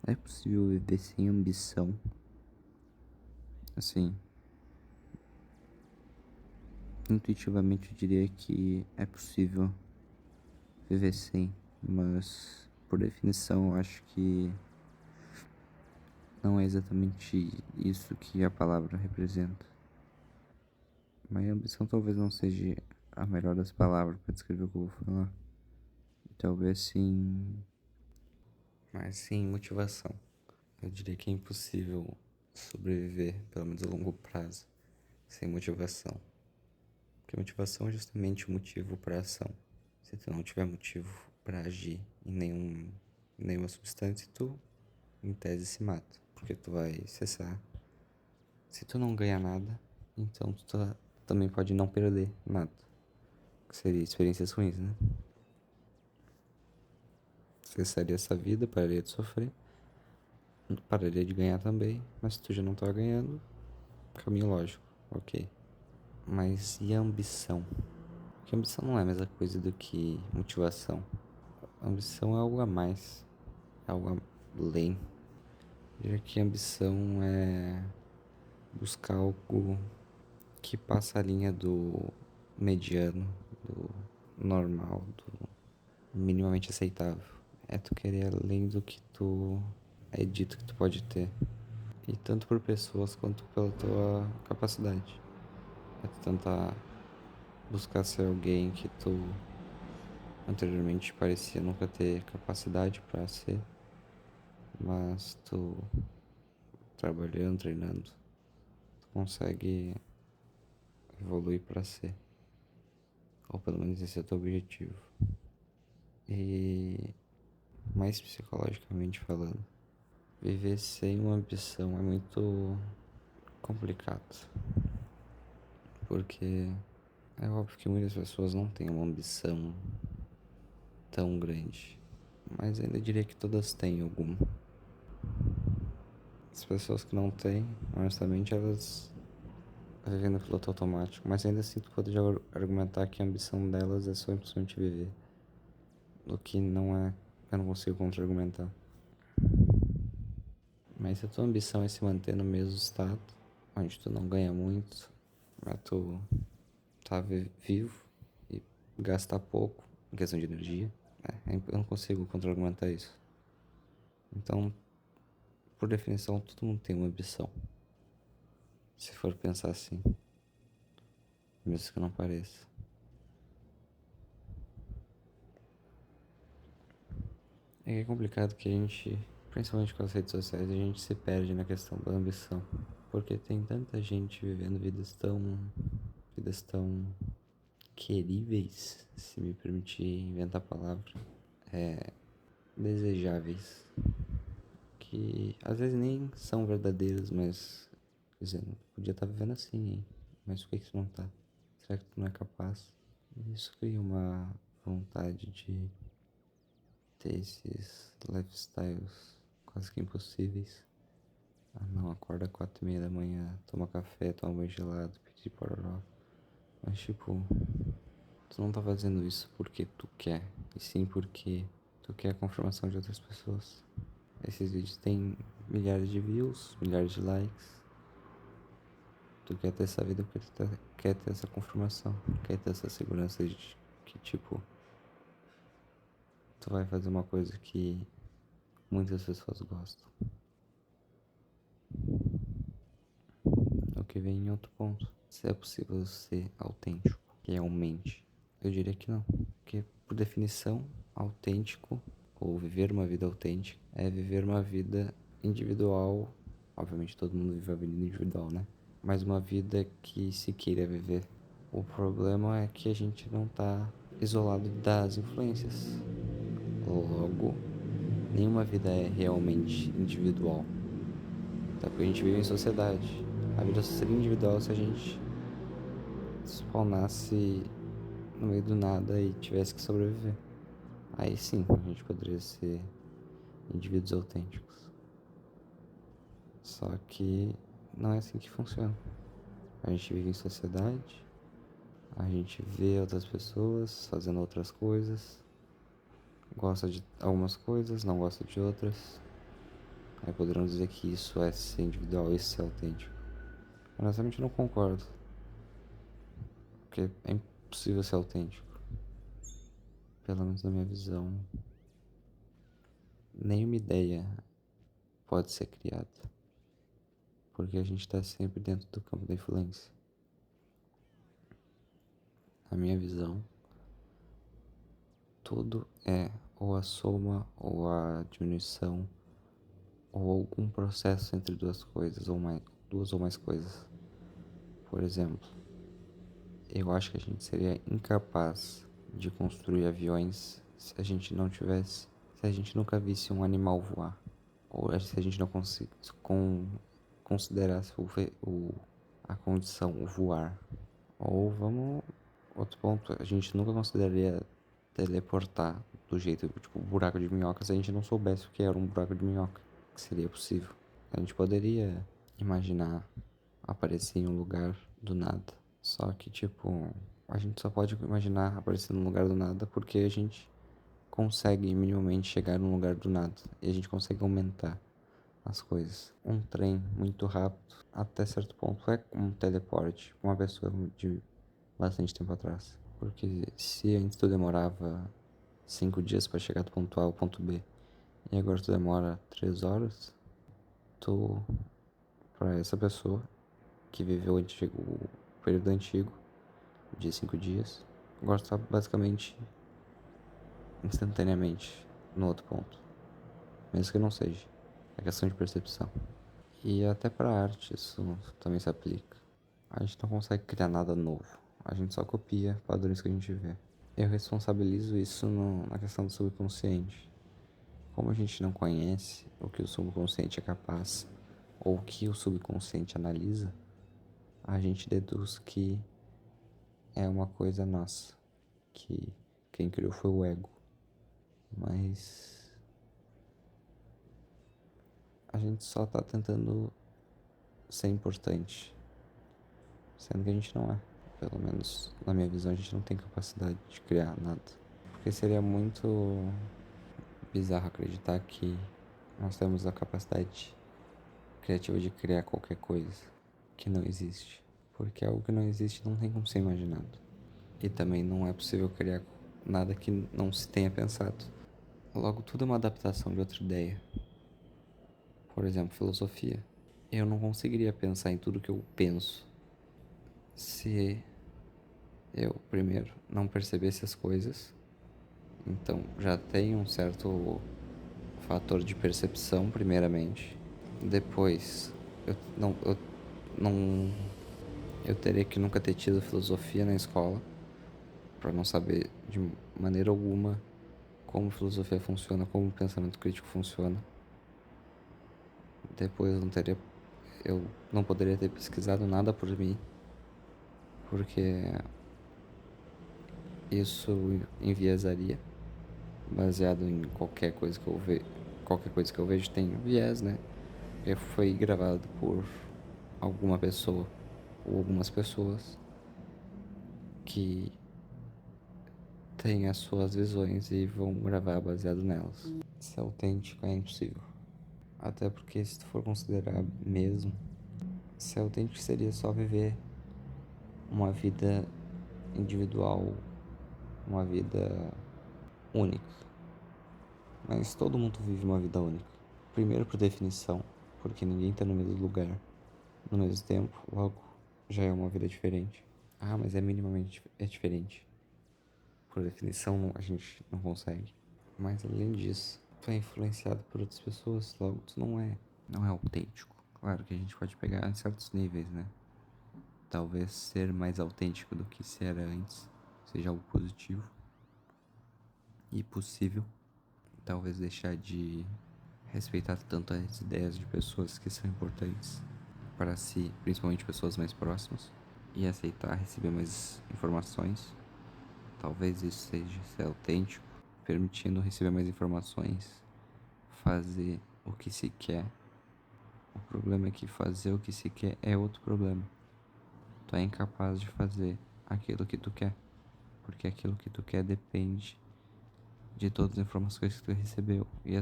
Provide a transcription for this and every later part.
É possível viver sem ambição? Assim, intuitivamente eu diria que é possível viver sem, mas por definição eu acho que não é exatamente isso que a palavra representa. Mas ambição talvez não seja a melhor das palavras para descrever o que eu vou falar. Talvez sim, mas sim motivação. Eu diria que é impossível sobreviver, pelo menos a longo prazo, sem motivação. Porque motivação é justamente o motivo para a ação. Se tu não tiver motivo para agir nenhuma substância, tu, em tese, se mata. Porque tu vai cessar. Se tu não ganhar nada, então também pode não perder nada. Que seria experiências ruins, né? Cessaria essa vida, pararia de sofrer, pararia de ganhar também, mas se tu já não tá ganhando, caminho lógico, ok. Mas e a ambição? Porque ambição não é a mesma coisa do que motivação. A ambição é algo a mais, é algo além. Já que a ambição é buscar algo que passa a linha do mediano, do normal, do minimamente aceitável. É tu querer além do que tu é dito que tu pode ter. E tanto por pessoas quanto pela tua capacidade. É tu tentar buscar ser alguém que tu anteriormente parecia nunca ter capacidade para ser, mas tu trabalhando, treinando, tu consegue evoluir para ser, ou pelo menos esse é o teu objetivo. E mais psicologicamente falando, viver sem uma ambição é muito complicado, porque é óbvio que muitas pessoas não têm uma ambição tão grande, mas ainda diria que todas têm alguma. As pessoas que não têm, honestamente, elas vivem no piloto automático, mas ainda assim tu pode já argumentar que a ambição delas é só simplesmente viver, o que não é, eu não consigo contra-argumentar. Mas se a tua ambição é se manter no mesmo estado, onde tu não ganha muito, mas tu tá vivo e gastar pouco em questão de energia, eu não consigo contra-argumentar isso. Então, por definição, todo mundo tem uma ambição. Se for pensar assim, mesmo que não pareça. É complicado que a gente, principalmente com as redes sociais, a gente se perde na questão da ambição. Porque tem tanta gente vivendo vidas tão queríveis, se me permitir inventar a palavra, desejáveis, que às vezes nem são verdadeiras, mas dizendo, podia estar vivendo assim, hein? Mas por que tu não tá? Será que tu não é capaz? E isso cria uma vontade de ter esses lifestyles quase que impossíveis. Ah não, acorda 4:30 da manhã, toma café, toma banho gelado, pedir pororó. Mas tipo, tu não tá fazendo isso porque tu quer, e sim porque tu quer a confirmação de outras pessoas. Esses vídeos têm milhares de views, milhares de likes. Tu quer ter essa vida porque tu quer ter essa confirmação, quer ter essa segurança de que tipo, tu vai fazer uma coisa que muitas pessoas gostam. O que vem em outro ponto. Se é possível ser autêntico realmente? Eu diria que não. Porque, por definição, autêntico, ou viver uma vida autêntica, é viver uma vida individual. Obviamente todo mundo vive a vida individual, né? Mas uma vida que se queira viver. O problema é que a gente não tá isolado das influências. Logo, nenhuma vida é realmente individual. Tá? Porque a gente vive em sociedade. A vida só seria individual se a gente spawnasse no meio do nada e tivesse que sobreviver. Aí sim, a gente poderia ser indivíduos autênticos. Só que não é assim que funciona. A gente vive em sociedade, a gente vê outras pessoas fazendo outras coisas, gosta de algumas coisas, não gosta de outras. Aí poderão dizer que isso é ser individual e ser autêntico. Honestamente, eu não concordo. Porque é impossível ser autêntico. Pelo menos na minha visão. Nenhuma ideia pode ser criada. Porque a gente está sempre dentro do campo da influência. Na minha visão, tudo é ou a soma ou a diminuição ou algum processo entre duas coisas ou mais, duas ou mais coisas. Por exemplo, eu acho que a gente seria incapaz de construir aviões se a gente não tivesse, se a gente nunca visse um animal voar, ou se a gente não considerasse a condição, o voar. Ou vamos, outro ponto, a gente nunca consideraria teleportar do jeito, tipo, buraco de minhoca se a gente não soubesse o que era um buraco de minhoca, que seria possível. A gente poderia imaginar aparecer em um lugar do nada. Só que, tipo, a gente só pode imaginar aparecer num lugar do nada porque a gente consegue minimamente chegar num lugar do nada. E a gente consegue aumentar as coisas. Um trem muito rápido, até certo ponto, é um teleporte pra uma pessoa de bastante tempo atrás. Porque se antes tu demorava 5 dias para chegar do ponto A ao ponto B, e agora tu demora 3 horas, tu, pra essa pessoa que viveu o período antigo, de 5 dias, agora tu tá basicamente instantaneamente no outro ponto. Mesmo que não seja. É questão de percepção. E até pra arte isso também se aplica. A gente não consegue criar nada novo. A gente só copia padrões que a gente vê. Eu responsabilizo isso na questão do subconsciente. Como a gente não conhece o que o subconsciente é capaz, ou o que o subconsciente analisa, a gente deduz que é uma coisa nossa, que quem criou foi o ego. Mas a gente só tá tentando ser importante, sendo que a gente não é. Pelo menos na minha visão, a gente não tem capacidade de criar nada. Porque seria muito bizarro acreditar que nós temos a capacidade criativa de criar qualquer coisa que não existe. Porque algo que não existe não tem como ser imaginado. E também não é possível criar nada que não se tenha pensado. Logo, tudo é uma adaptação de outra ideia. Por exemplo, filosofia. Eu não conseguiria pensar em tudo que eu penso se eu, primeiro, não percebesse as coisas. Então, já tem um certo fator de percepção, primeiramente. Depois, não, eu teria que nunca ter tido filosofia na escola para não saber de maneira alguma como filosofia funciona, como o pensamento crítico funciona. Depois eu não poderia ter pesquisado nada por mim, porque isso enviesaria, baseado em qualquer coisa que eu vejo tem viés, né? E foi gravado por alguma pessoa ou algumas pessoas que têm as suas visões e vão gravar baseado nelas. Ser autêntico é impossível. Até porque se tu for considerar mesmo, ser autêntico seria só viver uma vida individual, uma vida única. Mas todo mundo vive uma vida única. Primeiro por definição, porque ninguém tá no mesmo lugar, no mesmo tempo, logo já é uma vida diferente. Ah, mas é minimamente diferente. Por definição a gente não consegue. Mas além disso, tu é influenciado por outras pessoas, logo tu não é autêntico. Claro que a gente pode pegar em certos níveis, né? Talvez ser mais autêntico do que se era antes seja algo positivo e possível. Talvez deixar de respeitar tanto as ideias de pessoas que são importantes para si, principalmente pessoas mais próximas, e aceitar receber mais informações. Talvez isso seja ser autêntico, permitindo receber mais informações, fazer o que se quer. O problema é que fazer o que se quer é outro problema. Tu é incapaz de fazer aquilo que tu quer, porque aquilo que tu quer depende de todas as informações que tu recebeu e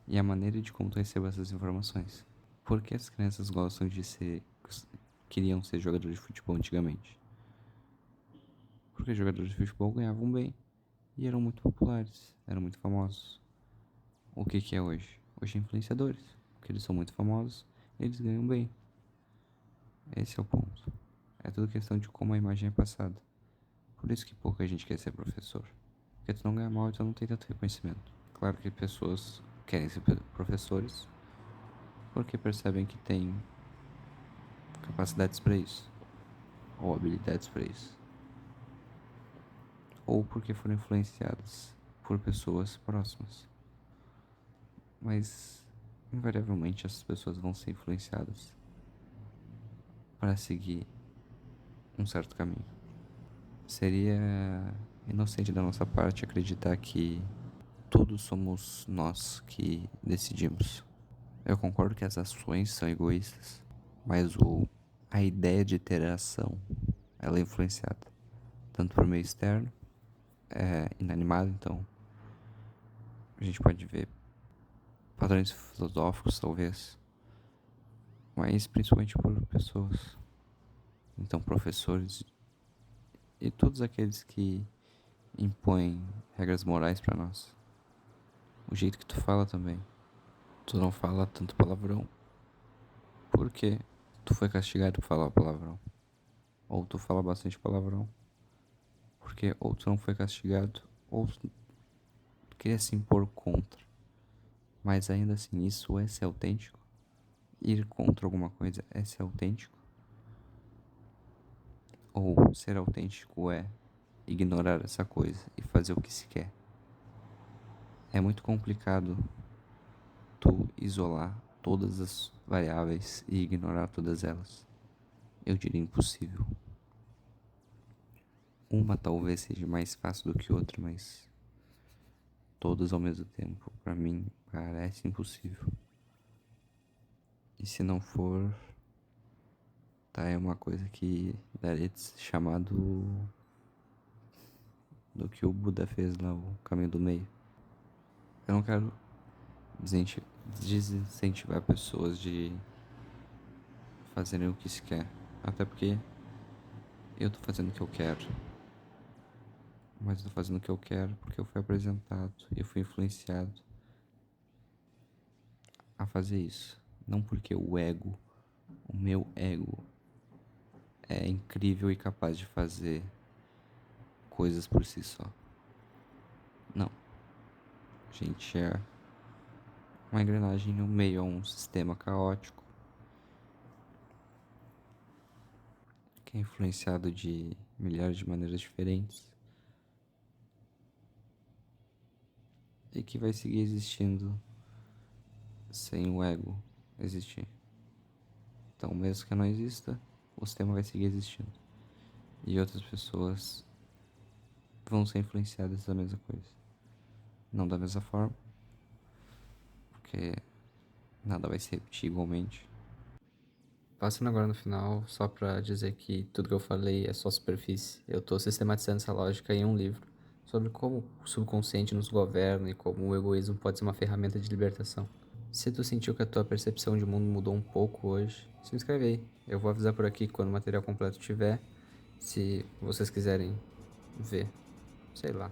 e a maneira de como tu recebe essas informações. Por que as crianças gostam de queriam ser jogadores de futebol antigamente? Porque jogadores de futebol ganhavam bem e eram muito populares, eram muito famosos. O que é hoje? Hoje é influenciadores, porque eles são muito famosos, eles ganham bem. Esse é o ponto. É tudo questão de como a imagem é passada. Por isso que pouca gente quer ser professor. Porque tu não ganha mal e tu não tem tanto reconhecimento. Claro que pessoas querem ser professores porque percebem que têm capacidades para isso, ou habilidades para isso, ou porque foram influenciadas por pessoas próximas. Mas invariavelmente essas pessoas vão ser influenciadas para seguir um certo caminho. Seria inocente da nossa parte acreditar que todos somos nós que decidimos. Eu concordo que as ações são egoístas, mas a ideia de ter a ação, ela é influenciada tanto por meio externo, inanimado, então a gente pode ver padrões filosóficos talvez, mas principalmente por pessoas, então professores e todos aqueles que impõem regras morais pra nós. O jeito que tu fala também, tu não fala tanto palavrão porque tu foi castigado por falar palavrão, ou tu fala bastante palavrão porque ou tu não foi castigado ou tu queria se impor contra. Mas ainda assim, isso é ser autêntico? Ir contra alguma coisa é ser autêntico? Ou ser autêntico é ignorar essa coisa e fazer o que se quer? É muito complicado tu isolar todas as variáveis e ignorar todas elas. Eu diria impossível. Uma talvez seja mais fácil do que outra, mas todas ao mesmo tempo, pra mim, parece impossível. E se não for, tá, é uma coisa que daria de se chamar do que o Buda fez lá, o caminho do meio. Eu não quero desincentivar pessoas de fazerem o que se quer. Até porque eu tô fazendo o que eu quero. Mas eu tô fazendo o que eu quero porque eu fui apresentado e eu fui influenciado a fazer isso. Não porque o meu ego, é incrível e capaz de fazer coisas por si só. Não. A gente é uma engrenagem no meio a um sistema caótico que é influenciado de milhares de maneiras diferentes e que vai seguir existindo sem o ego existir. Então, mesmo que não exista, o sistema vai seguir existindo. E outras pessoas vão ser influenciadas da mesma coisa. Não da mesma forma, porque nada vai se repetir igualmente. Passando agora no final, só pra dizer que tudo que eu falei é só superfície. Eu tô sistematizando essa lógica em um livro sobre como o subconsciente nos governa e como o egoísmo pode ser uma ferramenta de libertação. Se tu sentiu que a tua percepção de mundo mudou um pouco hoje, se inscreve aí. Eu vou avisar por aqui quando o material completo tiver, se vocês quiserem ver, sei lá.